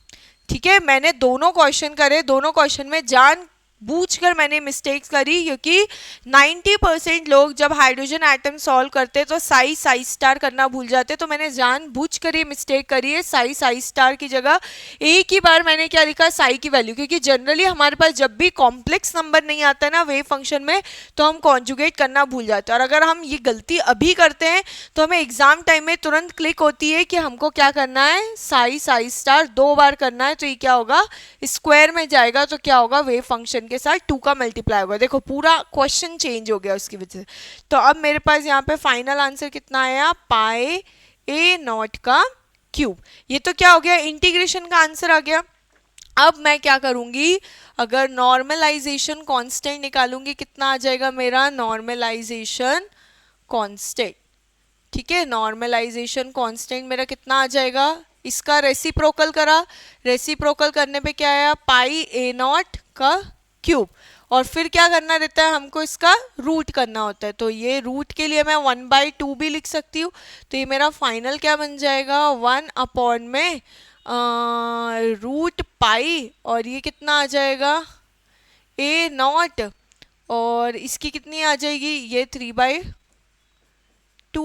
ठीक है, मैंने दोनों क्वेश्चन करे, दोनों क्वेश्चन में जान बूझकर मैंने मिस्टेक्स करी, क्योंकि 90% लोग जब हाइड्रोजन एटम सॉल्व करते हैं तो साई स्टार करना भूल जाते हैं। तो मैंने जान बूझकर ये मिस्टेक करी है, साई स्टार की जगह एक ही बार मैंने क्या लिखा, साई की वैल्यू, क्योंकि जनरली हमारे पास जब भी कॉम्प्लेक्स नंबर नहीं आता है ना वेव फंक्शन में तो हम कॉन्जुगेट करना भूल जाते हैं। और अगर हम ये गलती अभी करते हैं तो हमें एग्जाम टाइम में तुरंत क्लिक होती है कि हमको क्या करना है, साई स्टार 2 बार करना है, तो ये क्या होगा स्क्वायर में जाएगा तो क्या होगा वेव फंक्शन के साथ 2 का मल्टीप्लाई होगा। देखो पूरा क्वेश्चन चेंज हो गया उसकी वजह से। तो अब मेरे पास यहाँ पे फाइनल आंसर कितना आया, पाई ए नॉट का क्यूब। ये तो क्या हो गया, इंटीग्रेशन का आंसर आ गया। अब मैं क्या करूंगी, अगर नॉर्मलाइजेशन कांस्टेंट निकालूंगी कितना आ जाएगा मेरा, नॉर्मलाइजेशन कांस्टेंट। ठीक है, नॉर्मलाइजेशन कांस्टेंट मेरा कितना आ जाएगा, इसका रेसिप्रोकल करा, रेसिप्रोकल करने पे क्या आया, पाई ए नॉट का क्यूब। और फिर क्या करना रहता है हमको, इसका रूट करना होता है। तो ये रूट के लिए मैं 1/2 भी लिख सकती हूँ। तो ये मेरा फाइनल क्या बन जाएगा, 1 अपॉन में रूट पाई और ये कितना आ जाएगा ए नॉट और इसकी कितनी आ जाएगी, ये 3/2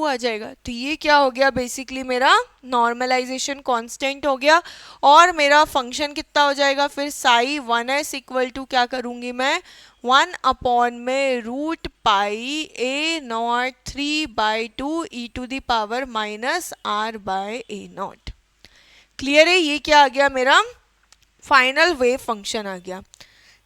आ जाएगा। तो ये क्या हो गया, बेसिकली मेरा नॉर्मलाइजेशन कांस्टेंट हो गया। और मेरा फंक्शन कितना हो जाएगा फिर, साई 1s इक्वल टू क्या करूंगी मैं, 1 में root pi a naught 3/2 e to the power minus r by a naught. Clear है? ये क्या आ गया मेरा फाइनल वेव फंक्शन आ गया।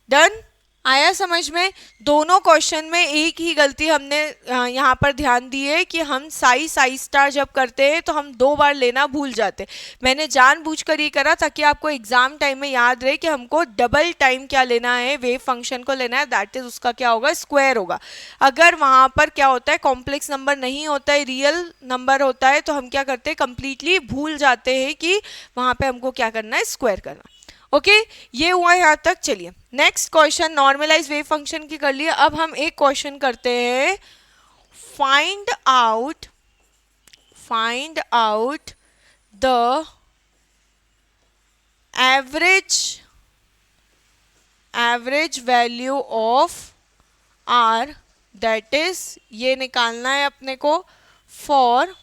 डन? आया समझ में? दोनों क्वेश्चन में एक ही गलती हमने यहाँ पर ध्यान दी है कि हम साई स्टार जब करते हैं तो हम 2 बार लेना भूल जाते। मैंने जानबूझकर ये करा ताकि आपको एग्जाम टाइम में याद रहे कि हमको डबल टाइम क्या लेना है, वेव फंक्शन को लेना है, दैट इज उसका क्या होगा, स्क्वायर होगा। अगर वहाँ पर क्या होता है, कॉम्प्लेक्स नंबर नहीं होता है, रियल नंबर होता है, तो हम क्या करते हैं, कंप्लीटली भूल जाते हैं कि वहाँ पे हमको क्या करना है, स्क्वायर करना। ओके ये हुआ यहाँ तक। चलिए next question, normalise wave function की कर लिए। अब हम एक क्वेश्चन करते हैं, find out the average value of r, that is ये निकालना है अपने को for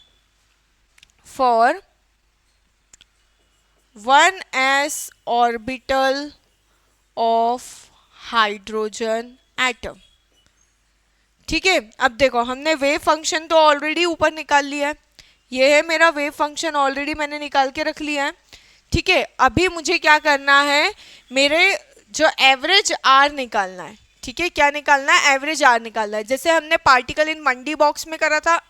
1s orbital of hydrogen atom. ठीक है, अब देखो हमने वेव फंक्शन तो ऑलरेडी ऊपर निकाल लिया है, ये है मेरा वेव फंक्शन, ऑलरेडी मैंने निकाल के रख लिया है। ठीक है, अभी मुझे क्या करना है, मेरे जो एवरेज आर निकालना है। ठीक है, क्या निकालना है, एवरेज आर निकालना है। जैसे हमने पार्टिकल इन 1D बॉक्स में करा था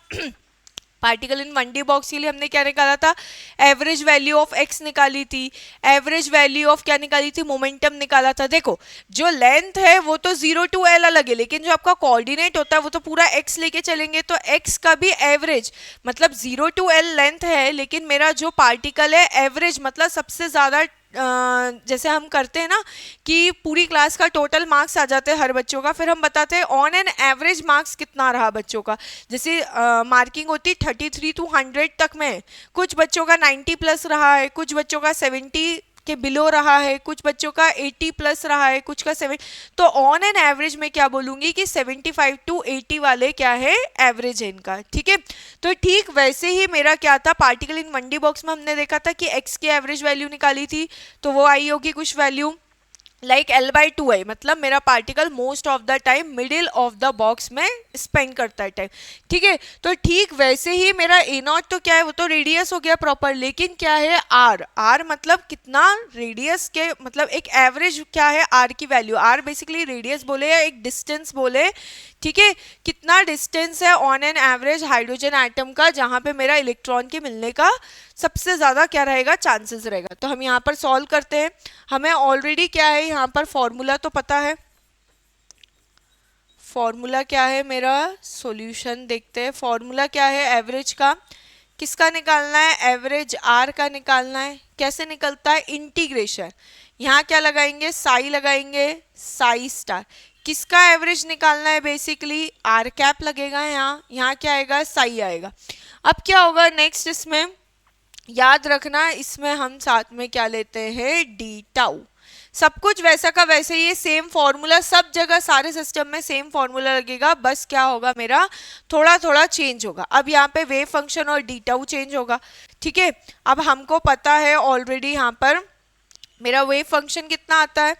पार्टिकल इन 1D बॉक्स के लिए हमने क्या निकाला था, एवरेज वैल्यू ऑफ एक्स निकाली थी, एवरेज वैल्यू ऑफ क्या निकाली थी, मोमेंटम निकाला था। देखो जो लेंथ है वो तो 0 to L अलग है, लेकिन जो आपका कोऑर्डिनेट होता है वो तो पूरा एक्स लेके चलेंगे, तो एक्स का भी एवरेज मतलब 0 to L लेंथ है, लेकिन मेरा जो पार्टिकल है एवरेज मतलब सबसे ज़्यादा जैसे हम करते हैं ना कि पूरी क्लास का टोटल मार्क्स आ जाते हैं हर बच्चों का, फिर हम बताते हैं ऑन एन एवरेज मार्क्स कितना रहा बच्चों का। जैसे मार्किंग होती 33 to 100 तक में, कुछ बच्चों का 90 प्लस रहा है, कुछ बच्चों का 70 के बिलो रहा है, कुछ बच्चों का 80 प्लस रहा है, कुछ का 7। तो ऑन एन एवरेज में क्या बोलूंगी कि 75 to 80 वाले क्या है, एवरेज है इनका। ठीक है, तो ठीक वैसे ही मेरा क्या था, पार्टिकल इन 1D बॉक्स में हमने देखा था कि एक्स की एवरेज वैल्यू निकाली थी, तो वो आई होगी कुछ वैल्यू लाइक L/2 है, मतलब मेरा particle most of the time middle of the box में स्पेंड करता है टाइम। ठीक है, तो ठीक वैसे ही मेरा ए नॉट तो क्या है, वो तो रेडियस हो गया प्रॉपर, लेकिन क्या है आर मतलब कितना रेडियस के, मतलब एक एवरेज क्या है आर की वैल्यू, आर बेसिकली रेडियस बोले या एक डिस्टेंस बोले। ठीक है, कितना डिस्टेंस है on an average hydrogen atom का जहां पे मेरा इलेक्ट्रॉन के मिलने का सबसे ज्यादा क्या रहेगा, चांसेस रहेगा। तो हम यहाँ पर सॉल्व करते हैं, हमें ऑलरेडी क्या है यहाँ पर फॉर्मूला तो पता है। फॉर्मूला क्या है मेरा, सॉल्यूशन देखते हैं। फॉर्मूला क्या है एवरेज का, किसका निकालना है, एवरेज आर का निकालना है। कैसे निकलता है, इंटीग्रेशन, यहाँ क्या लगाएंगे, साई लगाएंगे, साई स्टार। किसका एवरेज निकालना है, बेसिकली आर कैप लगेगा, यहाँ क्या आएगा, साई आएगा। अब क्या होगा नेक्स्ट, इसमें याद रखना, इसमें हम साथ में क्या लेते हैं, डी टाउ। सब कुछ वैसा का वैसे, ये सेम फॉर्मूला सब जगह सारे सिस्टम में सेम फॉर्मूला लगेगा, बस क्या होगा मेरा थोड़ा थोड़ा चेंज होगा। अब यहाँ पे वेव फंक्शन और डी टाउ चेंज होगा। ठीक है, अब हमको पता है ऑलरेडी यहाँ पर मेरा वेव फंक्शन कितना आता है।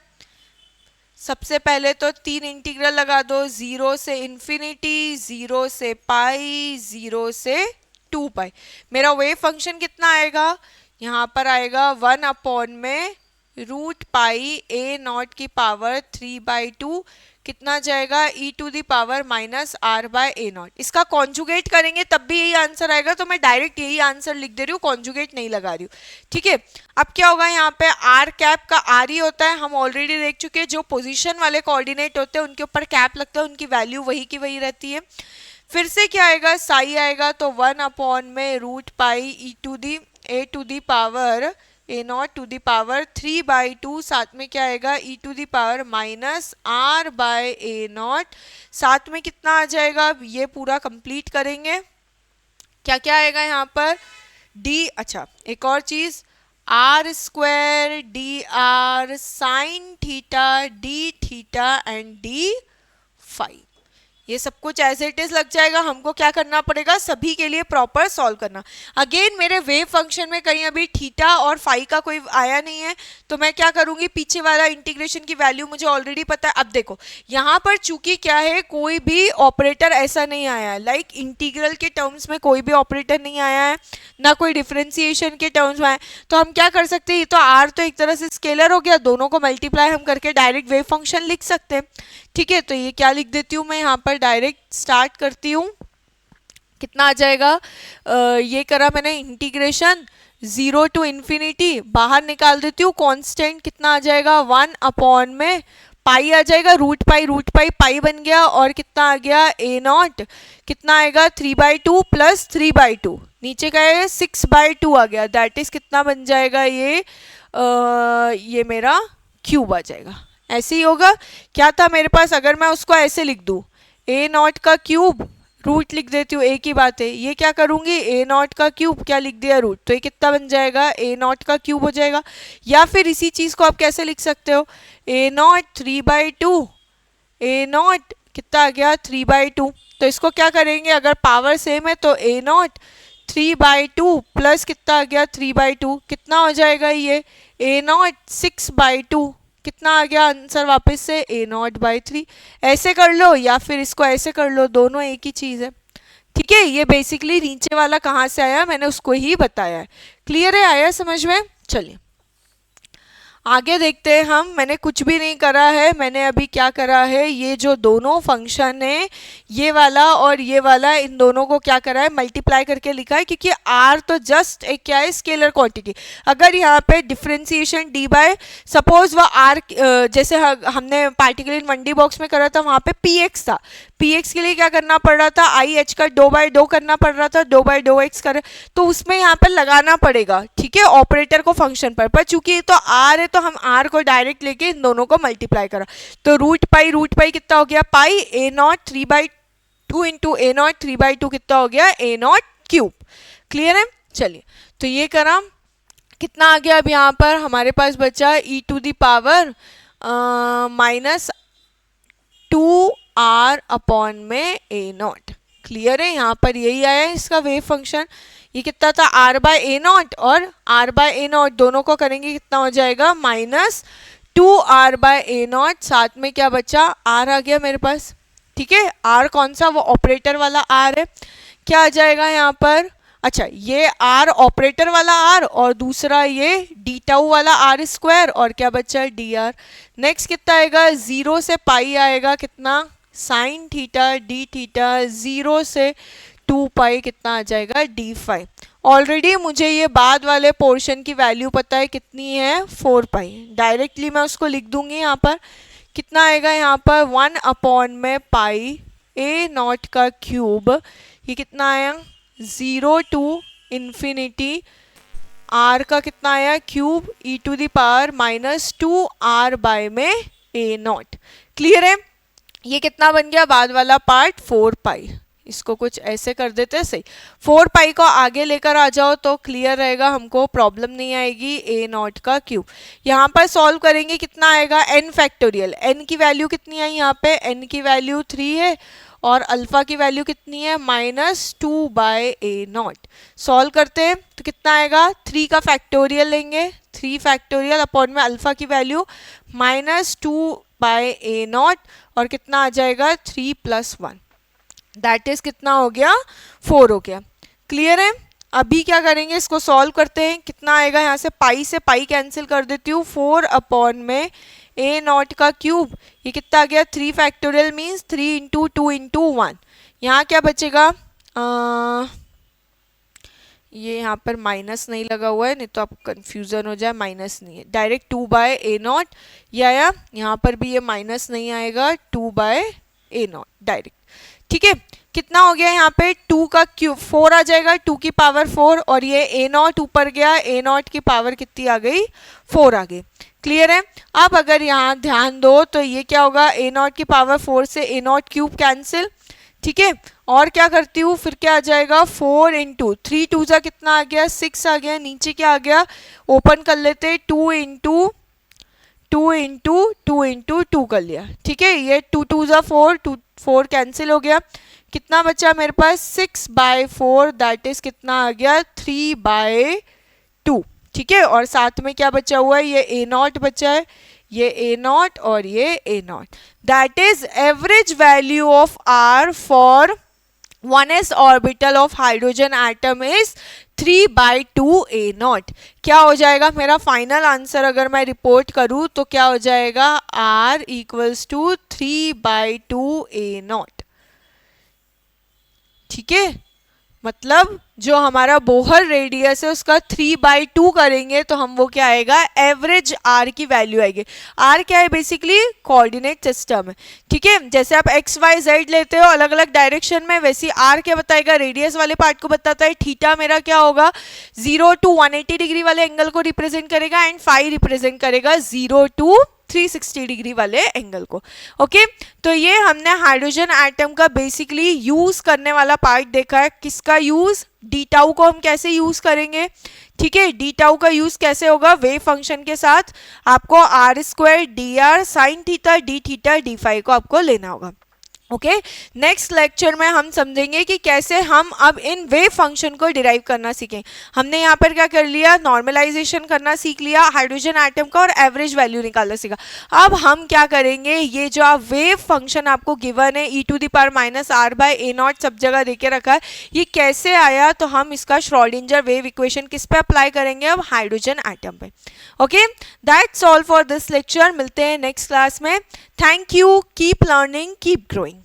सबसे पहले तो 3 इंटीग्रल लगा दो, 0 से इन्फिनिटी, 0 से पाई, 0 से 2 पाई। मेरा वेव फंक्शन कितना आएगा, यहाँ पर आएगा 1 में रूट पाई ए नॉट की पावर 3/2, कितना जाएगा, e to the power minus r by a nought. इसका कॉन्जुगेट करेंगे तब भी यही आंसर आएगा, तो मैं डायरेक्ट यही आंसर लिख दे रही हूँ, कॉन्जुगेट नहीं लगा रही हूँ। ठीक है, अब क्या होगा, यहाँ पे आर कैप का आर ही होता है, हम ऑलरेडी देख चुके हैं, जो पोजीशन वाले कोऑर्डिनेट होते हैं उनके ऊपर कैप लगता है, उनकी वैल्यू वही की वही रहती है। फिर से क्या आएगा, साई आएगा, तो 1 में root pi e to the a to the power a nought to the power 3/2, साथ में क्या आएगा, e to the power minus r by a nought. साथ में कितना आ जाएगा, ये पूरा कंप्लीट करेंगे, क्या क्या आएगा यहाँ पर, डी, अच्छा एक और चीज, r square d r sine theta d theta and d phi. ये सब कुछ एज इट इज लग जाएगा, हमको क्या करना पड़ेगा, सभी के लिए प्रॉपर सॉल्व करना। अगेन मेरे वेव फंक्शन में कहीं अभी थीटा और फाई का कोई आया नहीं है, तो मैं क्या करूंगी, पीछे वाला इंटीग्रेशन की वैल्यू मुझे ऑलरेडी पता है। अब देखो यहाँ पर चूंकि क्या है, कोई भी ऑपरेटर ऐसा नहीं आया है, लाइक इंटीग्रल के टर्म्स में कोई भी ऑपरेटर नहीं आया है, ना कोई डिफरेंशिएशन के टर्म्स में आया, तो हम क्या कर सकते हैं, ये तो आर तो एक तरह से स्केलर हो गया, दोनों को मल्टीप्लाई हम करके डायरेक्ट वेव फंक्शन लिख सकते हैं। ठीक है, तो ये क्या लिख देती हूँ मैं यहाँ पर, डायरेक्ट स्टार्ट करती हूँ। कितना आ जाएगा, ये करा मैंने इंटीग्रेशन 0 टू इन्फिनिटी, बाहर निकाल देती हूँ कांस्टेंट, कितना आ जाएगा 1 अपॉन में पाई आ जाएगा, रूट पाई पाई बन गया, और कितना आ गया ए नॉट, कितना आएगा 3/2 प्लस 3/2, नीचे का है 6/2 आ गया, दैट इज कितना बन जाएगा ये मेरा क्यूब आ जाएगा। ऐसे ही होगा, क्या था मेरे पास, अगर मैं उसको ऐसे लिख दूँ ए नॉट का क्यूब, रूट लिख देती हूँ, एक ही बात है, ये क्या करूंगी ए नॉट का क्यूब, क्या लिख दिया रूट, तो ये कितना बन जाएगा ए नॉट का क्यूब हो जाएगा। या फिर इसी चीज को आप कैसे लिख सकते हो, ए नॉट 3/2, ए नॉट कितना आ गया 3/2, तो इसको क्या करेंगे, अगर पावर सेम है तो ए नॉट 3/2 प्लस कितना आ गया 3/2, कितना हो जाएगा ये ए नॉट 6/2, कितना आ गया आंसर वापस से ए नॉट बाई 3। ऐसे कर लो या फिर इसको ऐसे कर लो, दोनों एक ही चीज़ है। ठीक है, ये बेसिकली नीचे वाला कहाँ से आया मैंने उसको ही बताया है। क्लियर है, आया समझ में? चलिए आगे देखते हैं हम। मैंने कुछ भी नहीं करा है, मैंने अभी क्या करा है, ये जो दोनों फंक्शन है ये वाला और ये वाला, इन दोनों को क्या करा है मल्टीप्लाई करके लिखा है, क्योंकि आर तो जस्ट एक क्या है स्केलर क्वांटिटी। अगर यहाँ पे डिफरेंशिएशन डी बाय सपोज वह आर, जैसे हमने पार्टिकल इन 1D बॉक्स में करा था, वहाँ पे पी एक्स था, पी एक्स के लिए क्या करना पड़ रहा था, आई एच का 2/2 करना पड़ रहा था, 2/2x कर, तो उसमें यहाँ पर लगाना पड़ेगा, ठीक है, ऑपरेटर को फंक्शन पर चूंकि ये तो आर है तो हम आर को डायरेक्ट लेके इन दोनों को मल्टीप्लाई करा, तो रूट पाई कितना हो गया पाई, a naught 3/2 into A naught 3/2 कितना हो गया ए नॉट क्यूब। क्लियर है? चलिए तो ये करा, कितना आ गया अब यहाँ पर हमारे पास बचा e to the power -2r upon में ए नॉट। क्लियर है, यहाँ पर यही आया है इसका वेव फंक्शन। ये कितना था r बाय ए नॉट, और r बाय ए नॉट दोनों को करेंगे कितना हो जाएगा -2r बाय ए नॉट, साथ में क्या बचा r आ गया मेरे पास। ठीक है, r कौन सा, वो ऑपरेटर वाला r है, क्या आ जाएगा यहाँ पर, अच्छा ये r ऑपरेटर वाला r और दूसरा ये डी टाउ वाला r स्क्वायर, और क्या बचा है dr। नेक्स्ट कितना आएगा, 0 से पाई आएगा, कितना साइन थीटा डी थीटा, 0 से 2 पाई कितना आ जाएगा डी फाई। ऑलरेडी मुझे ये बाद वाले पोर्शन की वैल्यू पता है कितनी है 4 पाई, डायरेक्टली मैं उसको लिख दूंगी यहाँ पर, कितना आएगा यहाँ पर 1 अपॉन में पाई ए नॉट का क्यूब, ये कितना आया 0 टू इन्फिनिटी, आर का कितना आया cube e to the power -2r by में ए नॉट। क्लियर है, ये कितना बन गया बाद वाला पार्ट 4 पाई, इसको कुछ ऐसे कर देते हैं सही, 4 पाई को आगे लेकर आ जाओ तो क्लियर रहेगा, हमको प्रॉब्लम नहीं आएगी। ए नॉट का क्यूब यहाँ पर सॉल्व करेंगे, कितना आएगा n फैक्टोरियल, n की वैल्यू कितनी आई यहाँ पे, n की वैल्यू 3 है और अल्फा की वैल्यू कितनी है -2 बाय ए नॉट। सॉल्व करते हैं तो कितना आएगा, 3 का फैक्टोरियल लेंगे, 3 फैक्टोरियल अपॉन में अल्फा की वैल्यू -2 बाय ए नॉट, और कितना आ जाएगा 3 + 1, दैट इज कितना हो गया 4 हो गया। क्लियर है, अभी क्या करेंगे इसको सॉल्व करते हैं, कितना आएगा यहाँ से पाई कैंसिल कर देती हूँ, 4 अपॉन में ए नॉट का क्यूब, ये कितना आ गया 3 फैक्टोरियल मीन्स 3 इंटू 2 इंटू 1, यहाँ क्या बचेगा, ये यहाँ पर माइनस नहीं लगा हुआ है, नहीं तो आप कंफ्यूजन हो जाए, माइनस नहीं है, डायरेक्ट 2 बाय ए नॉट, ये आया, यहाँ पर भी ये माइनस नहीं आएगा, 2 बाय ए नॉट डायरेक्ट। ठीक है, कितना हो गया यहाँ पे 2 का क्यूब 4 आ जाएगा, 2 की पावर 4, और ये ए नॉट ऊपर गया, ए नॉट की पावर कितनी आ गई 4 आ गई। क्लियर है, अब अगर यहाँ ध्यान दो तो ये क्या होगा, ए नॉट की पावर 4 से ए नॉट क्यूब कैंसिल। ठीक है, और क्या करती हूँ फिर क्या आ जाएगा 4 इंटू 3 2 जा कितना आ गया 6 आ गया, नीचे क्या आ गया ओपन कर लेते 2 इंटू 2 इंटू 2 इंटू 2 कर लिया, ठीक है। ये 2 2 ज़ा 4, 2 4 कैंसिल हो गया, कितना बचा मेरे पास 6/4, दैट इज कितना आ गया 3/2, ठीक है। और साथ में क्या बचा हुआ है, ये ए नॉट बचा है, ये ए नॉट और ये a nought, that is average value of r for 1s orbital of hydrogen atom is 3/2 a nought. क्या हो जाएगा मेरा फाइनल आंसर अगर मैं रिपोर्ट करूं तो क्या हो जाएगा, r equals to 3/2 a naught, ठीक है। मतलब जो हमारा बोहर रेडियस है उसका 3/2 करेंगे तो हम वो क्या आएगा, एवरेज आर की वैल्यू आएगी। आर क्या है, बेसिकली कोऑर्डिनेट सिस्टम है, ठीक है। जैसे आप एक्स वाई जेड लेते हो अलग अलग डायरेक्शन में, वैसे आर क्या बताएगा, रेडियस वाले पार्ट को बताता है। थीटा मेरा क्या होगा, 0 to 180 डिग्री वाले एंगल को रिप्रेजेंट करेगा, एंड फाई रिप्रेजेंट करेगा 0 to 360 डिग्री वाले एंगल को, ओके। तो ये हमने हाइड्रोजन एटम का बेसिकली यूज करने वाला पार्ट देखा है। किसका यूज, डी टाउ को हम कैसे यूज करेंगे, ठीक है। डी टाउ का यूज कैसे होगा, वेव फंक्शन के साथ आपको r square d r sine theta d phi को आपको लेना होगा, ओके। नेक्स्ट लेक्चर में हम समझेंगे कि कैसे हम अब इन वेव फंक्शन को डिराइव करना सीखें। हमने यहाँ पर क्या कर लिया, नॉर्मलाइजेशन करना सीख लिया हाइड्रोजन एटम का और एवरेज वैल्यू निकालना सीखा। अब हम क्या करेंगे, ये जो आप वेव फंक्शन आपको गिवन है e⁻⁻r/a0 सब जगह देके रखा है, ये कैसे आया, तो हम इसका श्रोडिंगर वेव इक्वेशन किस पे अप्लाई करेंगे, अब हाइड्रोजन एटम पे, okay. That's all for this lecture, मिलते हैं नेक्स्ट क्लास में। Thank you, keep learning, keep growing.